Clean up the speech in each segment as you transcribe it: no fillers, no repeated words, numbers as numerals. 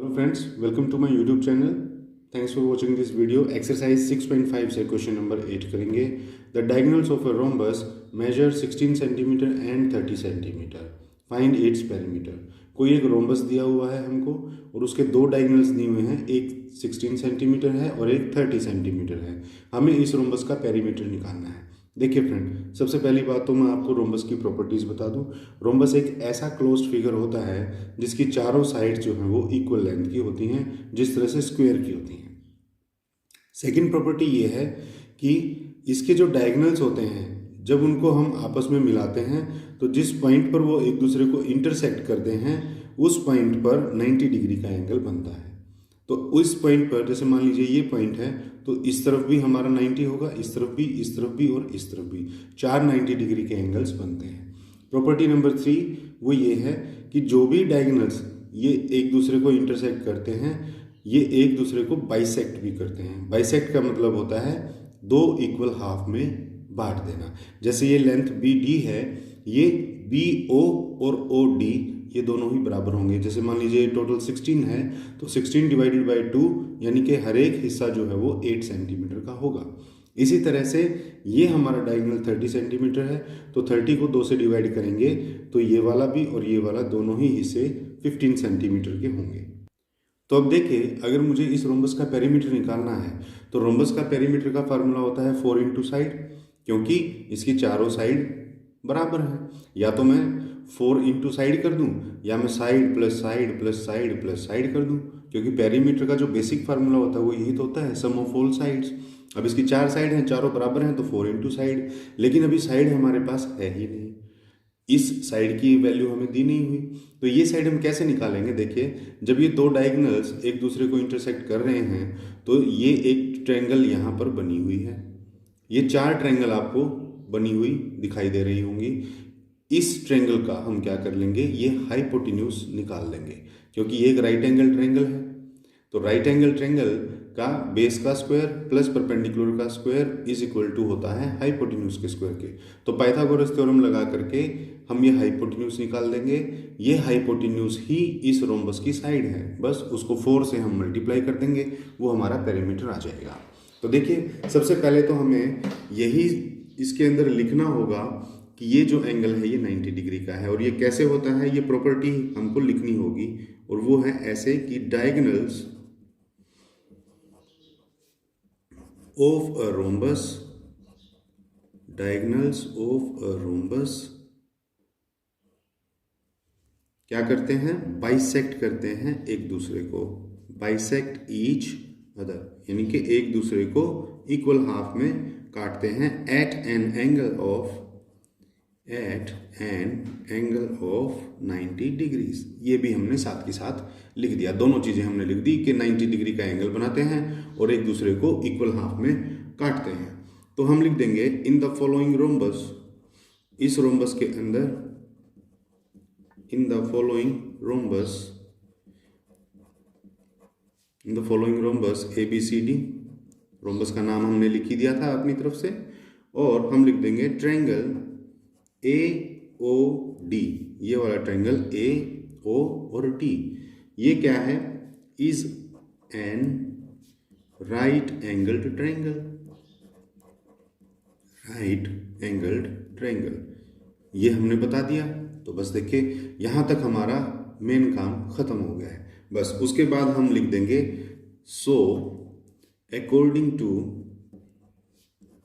Hello friends, welcome to my YouTube channel. Thanks for watching this video. Exercise 6.5 से question number 8 करेंगे। The diagonals of a rhombus measure 16 centimetre and 30 centimetre. Find its perimeter. कोई एक rhombus दिया हुआ है हमको और उसके दो डायगोनल्स दिए हुए हैं, एक 16 सेंटीमीटर है और एक 30 सेंटीमीटर है। हमें इस रोम्बस का पेरीमीटर निकालना है। देखिए फ्रेंड, सबसे पहली बात तो मैं आपको रोम्बस की प्रॉपर्टीज़ बता दूं। रोम्बस एक ऐसा क्लोज्ड फिगर होता है जिसकी चारों साइड जो है वो इक्वल लेंथ की होती हैं, जिस तरह से स्क्वायर की होती हैं। सेकंड प्रॉपर्टी ये है कि इसके जो डायगोनल्स होते हैं, जब उनको हम आपस में मिलाते हैं तो जिस पॉइंट पर वो एक दूसरे को इंटरसेक्ट करते हैं उस पॉइंट पर 90 डिग्री का एंगल बनता है। तो उस पॉइंट पर, जैसे मान लीजिए ये पॉइंट है, तो इस तरफ भी हमारा 90 होगा, इस तरफ भी, इस तरफ भी और इस तरफ भी, चार 90 डिग्री के एंगल्स बनते हैं। प्रॉपर्टी नंबर 3 वो ये है कि जो भी डायगोनल्स ये एक दूसरे को इंटरसेक्ट करते हैं, ये एक दूसरे को बाइसेक्ट भी करते हैं। बाइसेक्ट का मतलब होता है दो इक्वल हाफ में बांट देना। जैसे ये लेंथ बी डी है, ये बी ओ और ओ डी ये दोनों ही बराबर होंगे। जैसे मान लीजिए टोटल 16 है, तो 16 डिवाइडेड बाई 2 यानी कि हर एक हिस्सा जो है वो 8 सेंटीमीटर का होगा। इसी तरह से ये हमारा डायगोनल 30 सेंटीमीटर है, तो 30 को 2 से डिवाइड करेंगे तो ये वाला भी और ये वाला दोनों ही हिस्से 15 सेंटीमीटर के होंगे। तो अब देखिए, अगर मुझे इस रोम्बस का पेरीमीटर निकालना है तो रोम्बस का पेरीमीटर का फार्मूला होता है 4 इंटू साइड, क्योंकि इसकी चारों साइड बराबर है। या तो मैं 4 इंटू साइड कर दूं, या मैं side plus side plus side plus side कर दूं, क्योंकि पेरीमीटर का जो बेसिक फार्मूला होता है वो यही तो होता है, सम ऑफ ऑल साइड्स। अब इसकी चार साइड हैं, चारों बराबर हैं, तो 4 इंटू साइड। लेकिन अभी साइड हमारे पास है ही नहीं, इस साइड की वैल्यू हमें दी नहीं हुई, तो ये साइड हम कैसे निकालेंगे। देखिए, जब ये दो डायगोनल्स एक दूसरे को इंटरसेक्ट कर रहे हैं तो ये एक ट्रायंगल यहाँ पर बनी हुई है, ये चार ट्रायंगल आपको बनी हुई दिखाई दे रही होंगी। इस ट्रायंगल का हम क्या कर लेंगे, ये हाइपोटेन्यूज निकाल लेंगे, क्योंकि ये एक राइट एंगल ट्रायंगल है। तो राइट एंगल ट्रायंगल का बेस का स्क्वायर प्लस परपेंडिकुलर का स्क्वायर इज इक्वल टू होता है हाइपोटेन्यूज के स्क्वायर के। तो पाइथागोरस थ्योरम लगा करके हम ये हाइपोटेन्यूज निकाल देंगे। ये हाइपोटेन्यूज ही इस रोम्बस की साइड है, बस उसको 4 से हम मल्टीप्लाई कर देंगे, वो हमारा पेरीमीटर आ जाएगा। तो देखिए, सबसे पहले तो हमें यही इसके अंदर लिखना होगा कि ये जो एंगल है ये 90 डिग्री का है। और ये कैसे होता है, ये प्रॉपर्टी हमको लिखनी होगी, और वो है ऐसे कि diagonals of a rhombus, diagonals of a rhombus क्या करते हैं, बाइसेक्ट करते हैं एक दूसरे को, बाइसेक्ट ईच अदर, यानी कि एक दूसरे को इक्वल हाफ में काटते हैं at an angle of 90 degrees. ये भी हमने साथ के साथ लिख दिया, दोनों चीजें हमने लिख दी कि 90 डिग्री का एंगल बनाते हैं और एक दूसरे को इक्वल हाफ में काटते हैं। तो हम लिख देंगे इन द फॉलोइंग रोम्बस, इस रोम्बस के अंदर, in the following rhombus A B C D, rhombus का नाम हमने लिख ही दिया था अपनी तरफ से, और हम लिख देंगे ट्रायंगल ए ओ डी, ये वाला ट्रायंगल ए ओ और डी, ये क्या है, is an right angled triangle, right angled triangle, ये हमने बता दिया। तो बस देखिए, यहां तक हमारा मेन काम खत्म हो गया है। बस उसके बाद हम लिख देंगे so according to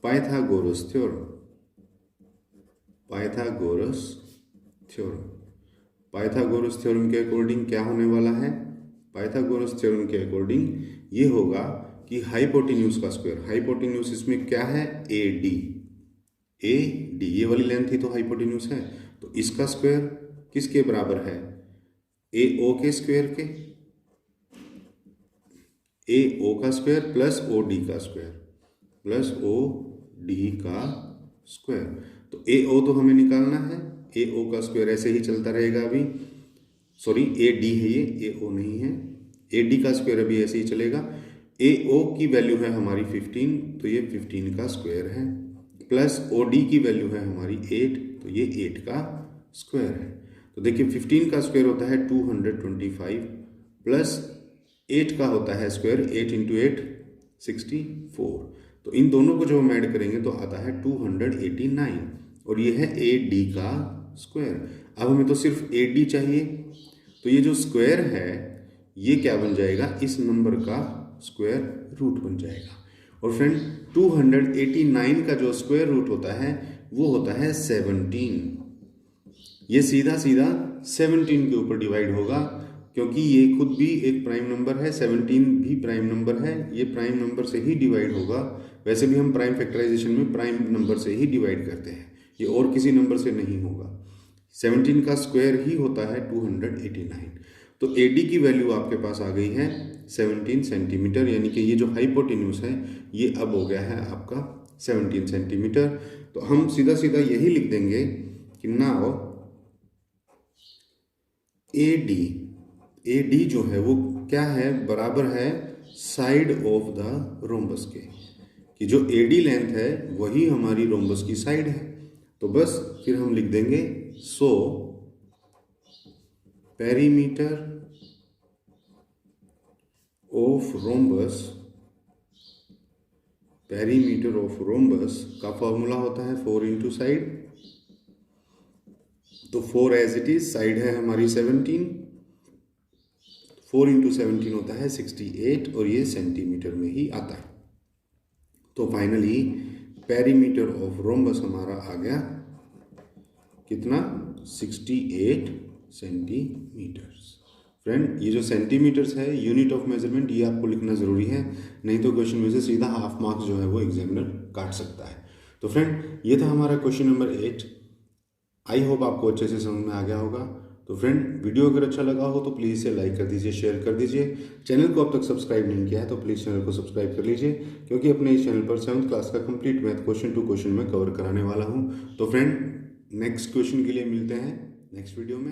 Pythagoras theorem, Pythagoras theorem के अकॉर्डिंग क्या होने वाला है, पाइथागोरस थ्योरम के अकॉर्डिंग ये होगा कि हाइपोटेन्यूज का स्क्वायर, हाइपोटेन्यूज इसमें क्या है, ए डी, ये वाली लेंथ ही तो हाइपोटेन्यूज है, तो इसका स्क्वायर किसके बराबर है, ए ओ के स्क्वायर के, ए ओ का स्क्वायर प्लस ओ डी का स्क्वायर, प्लस ओ डी का स्क्वायर। तो ए ओ तो हमें निकालना है, ए ओ का स्क्वायर ऐसे ही चलता रहेगा अभी, सॉरी ए डी है ये, ए ओ नहीं है, ए डी का स्क्वायर अभी ऐसे ही चलेगा। ए ओ की वैल्यू है हमारी 15, तो ये 15 का स्क्वायर है, प्लस ओ डी की वैल्यू है हमारी 8, तो ये 8 का स्क्वायर है। तो देखिए 15 का स्क्वायर होता है 225, प्लस 8 का होता है स्क्वायर, 8 इंटू 8 64। तो इन दोनों को जब हम ऐड करेंगे तो आता है 289 और ये है AD का स्क्वायर। अब हमें तो सिर्फ AD चाहिए, तो ये जो स्क्वायर है ये क्या बन जाएगा, इस नंबर का स्क्वायर रूट बन जाएगा। और फ्रेंड 289 का जो स्क्वायर रूट होता है वो होता है 17। ये सीधा सीधा 17 के ऊपर डिवाइड होगा, क्योंकि ये खुद भी एक प्राइम नंबर है, 17 भी प्राइम नंबर है, ये प्राइम नंबर से ही डिवाइड होगा। वैसे भी हम प्राइम फैक्टराइजेशन में प्राइम नंबर से ही डिवाइड करते हैं, ये और किसी नंबर से नहीं होगा। 17 का स्क्वायर ही होता है 289। तो AD की वैल्यू आपके पास आ गई है 17 सेंटीमीटर, यानी कि ये जो हाइपोटेन्यूस है ये अब हो गया है आपका 17 सेंटीमीटर। तो हम सीधा सीधा यही लिख देंगे कि नाउ AD जो है वो क्या है, बराबर है साइड ऑफ द रोम्बस के, कि जो AD लेंथ है वही हमारी रोम्बस की साइड है। तो बस फिर हम लिख देंगे सो पेरीमीटर ऑफ रोम्बस का फॉर्मूला होता है 4 इंटू साइड। तो 4 एज इट इज, साइड है हमारी 17, 4 इंटू 17 होता है 68 और ये सेंटीमीटर में ही आता है। तो फाइनली पेरीमीटर ऑफ रोम्बस हमारा आ गया कितना, 68 सेंटीमीटर्स। फ्रेंड ये जो सेंटीमीटर्स है यूनिट ऑफ मेजरमेंट, ये आपको लिखना ज़रूरी है, नहीं तो क्वेश्चन में से सीधा हाफ मार्क्स जो है वो एग्जामिनर काट सकता है। तो फ्रेंड ये था हमारा क्वेश्चन नंबर 8। आई होप आपको अच्छे से समझ में आ गया होगा। तो फ्रेंड वीडियो अगर अच्छा लगा हो तो प्लीज़ इसे लाइक कर दीजिए, शेयर कर दीजिए। चैनल को अब तक सब्सक्राइब नहीं किया है तो प्लीज़ चैनल को सब्सक्राइब कर लीजिए, क्योंकि अपने इस चैनल पर 7th क्लास का complete math question to question में कवर कराने वाला हूँ। तो फ्रेंड नेक्स्ट क्वेश्चन के लिए मिलते हैं नेक्स्ट वीडियो में।